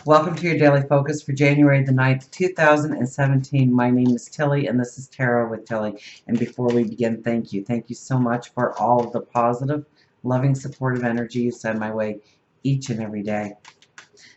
Welcome to your daily focus for January the 9th, 2017. My name is Tilly, and this is Tarot with Tilly. And before we begin, thank you. Thank you so much for all of the positive, loving, supportive energy you send my way each and every day.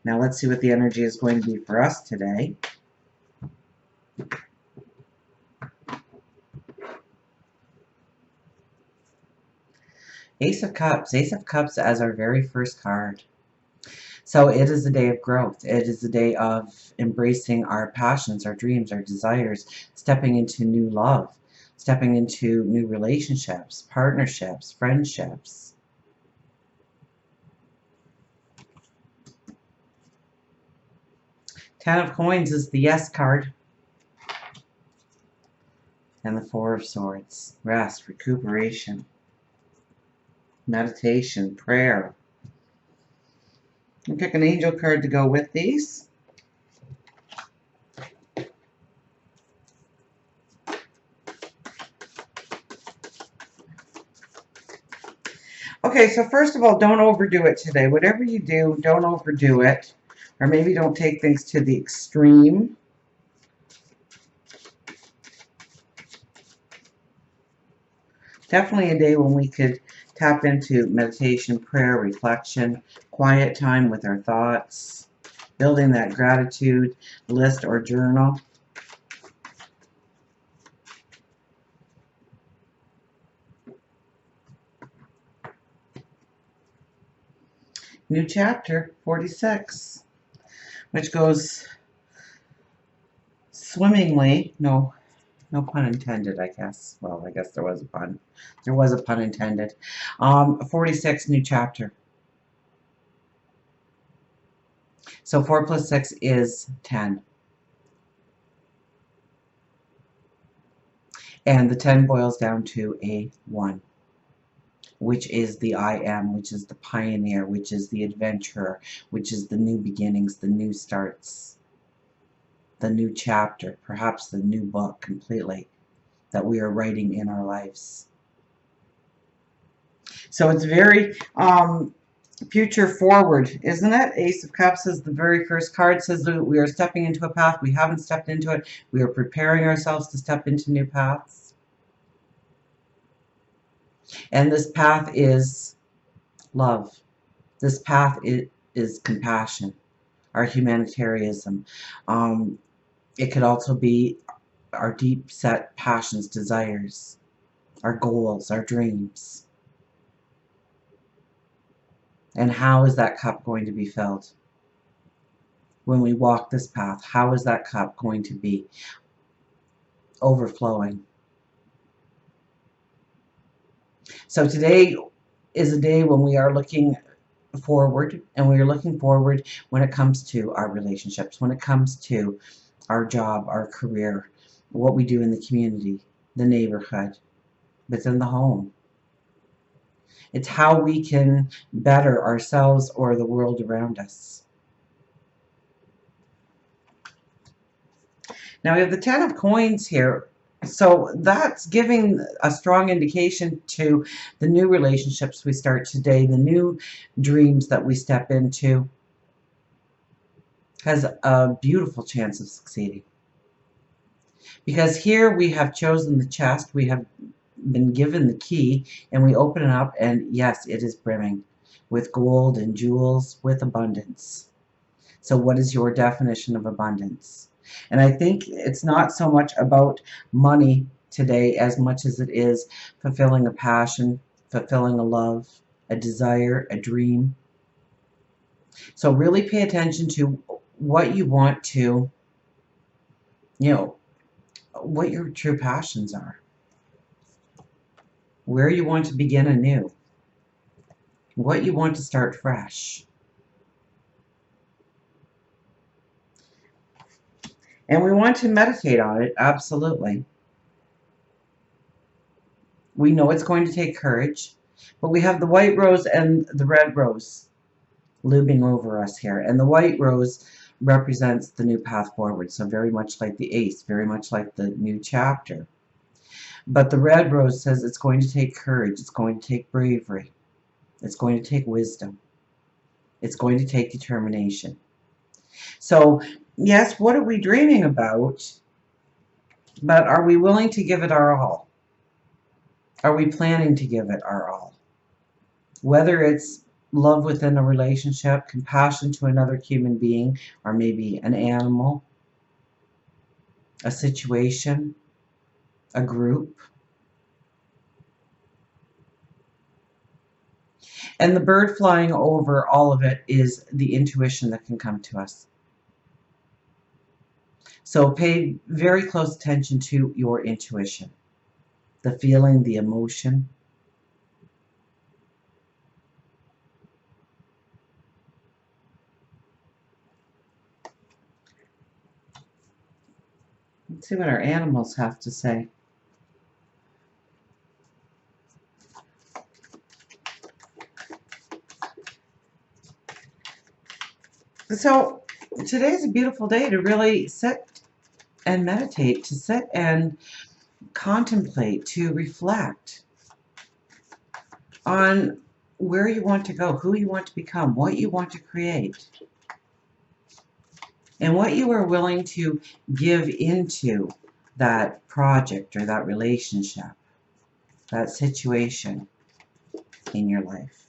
Now let's see what the energy is going to be for us today. Ace of Cups. Ace of Cups as our very first card. So it is a day of growth. It is a day of embracing our passions, our dreams, our desires, stepping into new love, stepping into new relationships, partnerships, friendships. Ten of Coins is the yes card. And the Four of Swords. Rest, recuperation, meditation, prayer. I'll pick an angel card to go with these. Okay, so first of all, don't overdo it today. Whatever you do, don't overdo it. Or maybe don't take things to the extreme. Definitely a day when we could tap into meditation, prayer, reflection, quiet time with our thoughts, building that gratitude list or journal. New chapter, 46, which goes swimmingly. No pun intended, I guess. Well, I guess there was a pun. There was a pun intended. 46, new chapter. So 4 plus 6 is 10. And the 10 boils down to a 1, which is the I am, which is the pioneer, which is the adventurer, which is the new beginnings, the new starts, the new chapter, perhaps the new book completely that we are writing in our lives. So it's very future forward, isn't it? Ace of Cups is the very first card, says that we are stepping into a path. We haven't stepped into it. We are preparing ourselves to step into new paths. And this path is love. This path is compassion, our humanitarianism. It could also be our deep set passions, desires, our goals, our dreams. And how is that cup going to be filled? When we walk this path, how is that cup going to be overflowing? So today is a day when we are looking forward, and we are looking forward when it comes to our relationships, when it comes to our job, our career, what we do in the community, the neighborhood, within the home. It's how we can better ourselves or the world around us. Now we have the 10 of Coins here. So that's giving a strong indication to the new relationships we start today, the new dreams that we step into, has a beautiful chance of succeeding. Because here we have chosen the chest, we have been given the key, and we open it up, and yes, it is brimming with gold and jewels, with abundance. So what is your definition of abundance? And I think it's not so much about money today as much as it is fulfilling a passion, fulfilling a love, a desire, a dream. So really pay attention to what you want to, what your true passions are. Where you want to begin anew. What you want to start fresh. And we want to meditate on it, absolutely. We know it's going to take courage, but we have the white rose and the red rose looming over us here. And the white rose represents the new path forward, so very much like the ace, very much like the new chapter. But the red rose says it's going to take courage, it's going to take bravery, it's going to take wisdom, it's going to take determination. So, yes, what are we dreaming about? But are we willing to give it our all? Are we planning to give it our all? Whether it's love within a relationship, compassion to another human being, or maybe an animal, a situation, a group. And the bird flying over all of it is the intuition that can come to us. So pay very close attention to your intuition, the feeling, the emotion. Let's see what our animals have to say. So today's a beautiful day to really sit and meditate, to sit and contemplate, to reflect on where you want to go, who you want to become, what you want to create, and what you are willing to give into that project or that relationship, that situation in your life.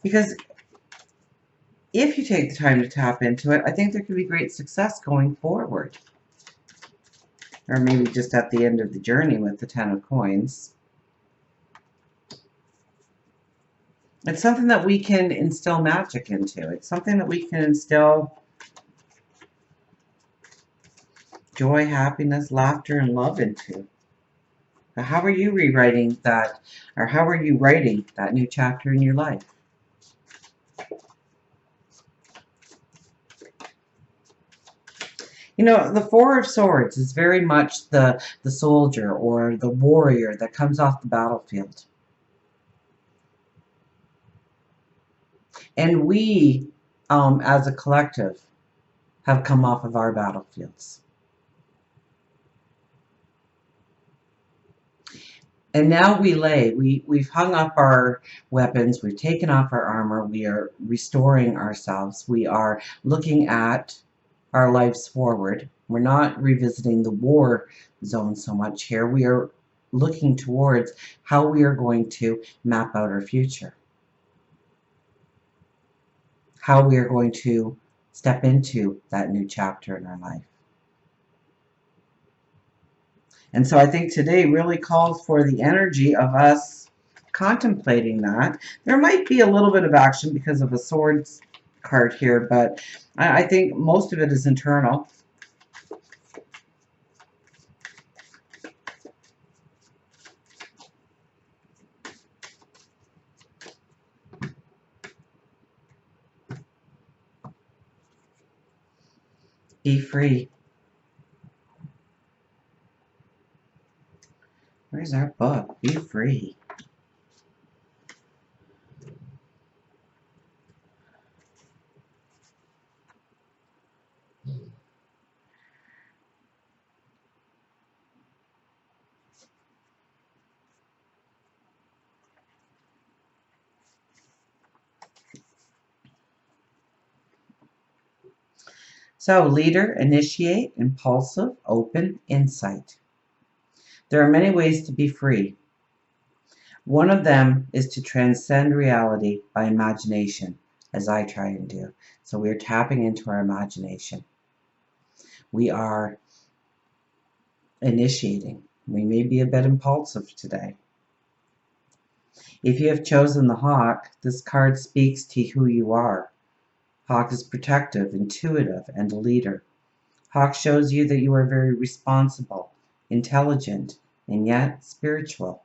Because if you take the time to tap into it, I think there could be great success going forward. Or maybe just at the end of the journey with the 10 of coins. It's something that we can instill magic into. It's something that we can instill joy, happiness, laughter, and love into. But how are you rewriting that, or how are you writing that new chapter in your life? You know, the Four of Swords is very much the soldier or the warrior that comes off the battlefield. And we, as a collective, have come off of our battlefields. And now we've hung up our weapons, we've taken off our armor, we are restoring ourselves, we are looking at our lives forward. We're not revisiting the war zone so much here. We are looking towards how we are going to map out our future. How we are going to step into that new chapter in our life. And so I think today really calls for the energy of us contemplating that. There might be a little bit of action because of a swords card here, but I think most of it is internal. Be free. Where's our book? Be free. So, leader, initiate, impulsive, open, insight. There are many ways to be free. One of them is to transcend reality by imagination, as I try and do. So we're tapping into our imagination. We are initiating. We may be a bit impulsive today. If you have chosen the Hawk, this card speaks to who you are. Hawk is protective, intuitive, and a leader. Hawk shows you that you are very responsible, intelligent, and yet spiritual.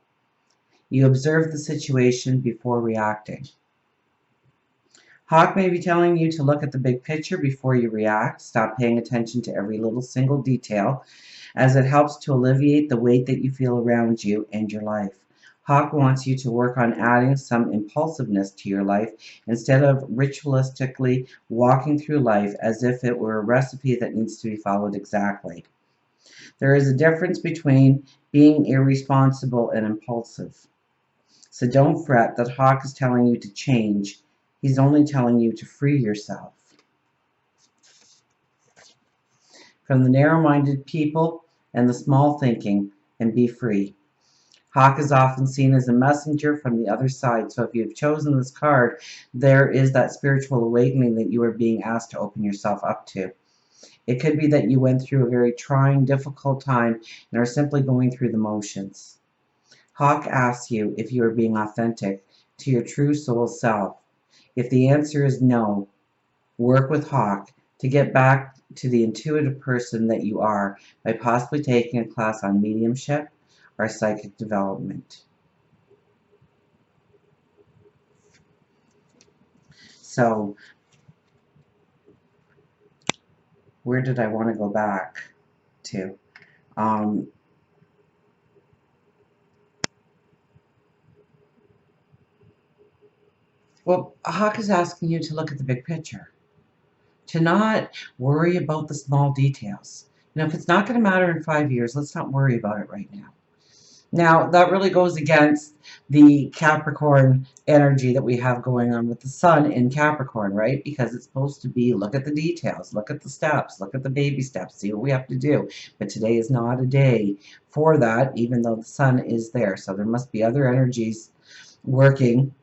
You observe the situation before reacting. Hawk may be telling you to look at the big picture before you react. Stop paying attention to every little single detail, as it helps to alleviate the weight that you feel around you and your life. Hawk wants you to work on adding some impulsiveness to your life instead of ritualistically walking through life as if it were a recipe that needs to be followed exactly. There is a difference between being irresponsible and impulsive. So don't fret that Hawk is telling you to change. He's only telling you to free yourself from the narrow-minded people and the small thinking, and be free. Hawk is often seen as a messenger from the other side. So if you've chosen this card, there is that spiritual awakening that you are being asked to open yourself up to. It could be that you went through a very trying, difficult time and are simply going through the motions. Hawk asks you if you are being authentic to your true soul self. If the answer is no, work with Hawk to get back to the intuitive person that you are by possibly taking a class on mediumship or psychic development. So, where did I want to go back to? Well, Hawk is asking you to look at the big picture, to not worry about the small details. You know, if it's not going to matter in 5 years, let's not worry about it right now. Now, that really goes against the Capricorn energy that we have going on with the sun in Capricorn, right? Because it's supposed to be look at the details, look at the steps, look at the baby steps, see what we have to do. But today is not a day for that, even though the sun is there. So there must be other energies working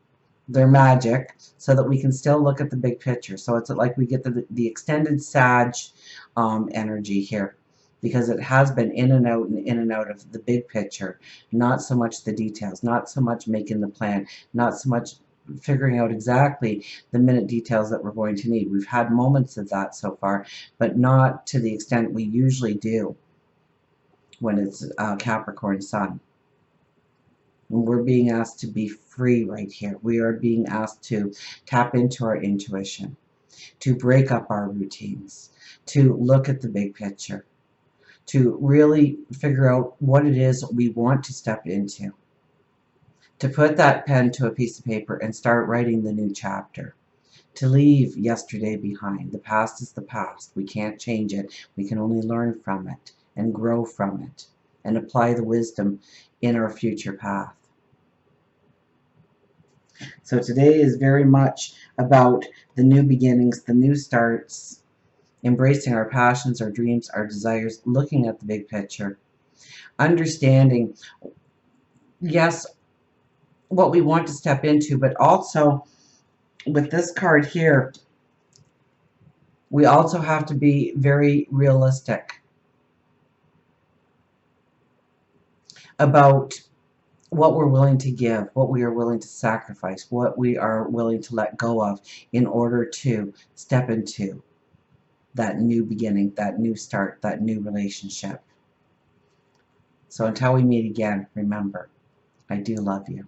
their magic so that we can still look at the big picture. So it's like we get the extended Sag energy here, because it has been in and out and in and out of the big picture, not so much the details, not so much making the plan, not so much figuring out exactly the minute details that we're going to need. We've had moments of that so far, but not to the extent we usually do when it's Capricorn sun. And we're being asked to be free right here. We are being asked to tap into our intuition, to break up our routines, to look at the big picture, to really figure out what it is we want to step into, to put that pen to a piece of paper and start writing the new chapter, to leave yesterday behind. The past is the past. We can't change it. We can only learn from it and grow from it and apply the wisdom in our future path. So today is very much about the new beginnings, the new starts, embracing our passions, our dreams, our desires, looking at the big picture, understanding, yes, what we want to step into, but also with this card here, we also have to be very realistic about what we're willing to give, what we are willing to sacrifice, what we are willing to let go of in order to step into that new beginning, that new start, that new relationship. So until we meet again, remember, I do love you.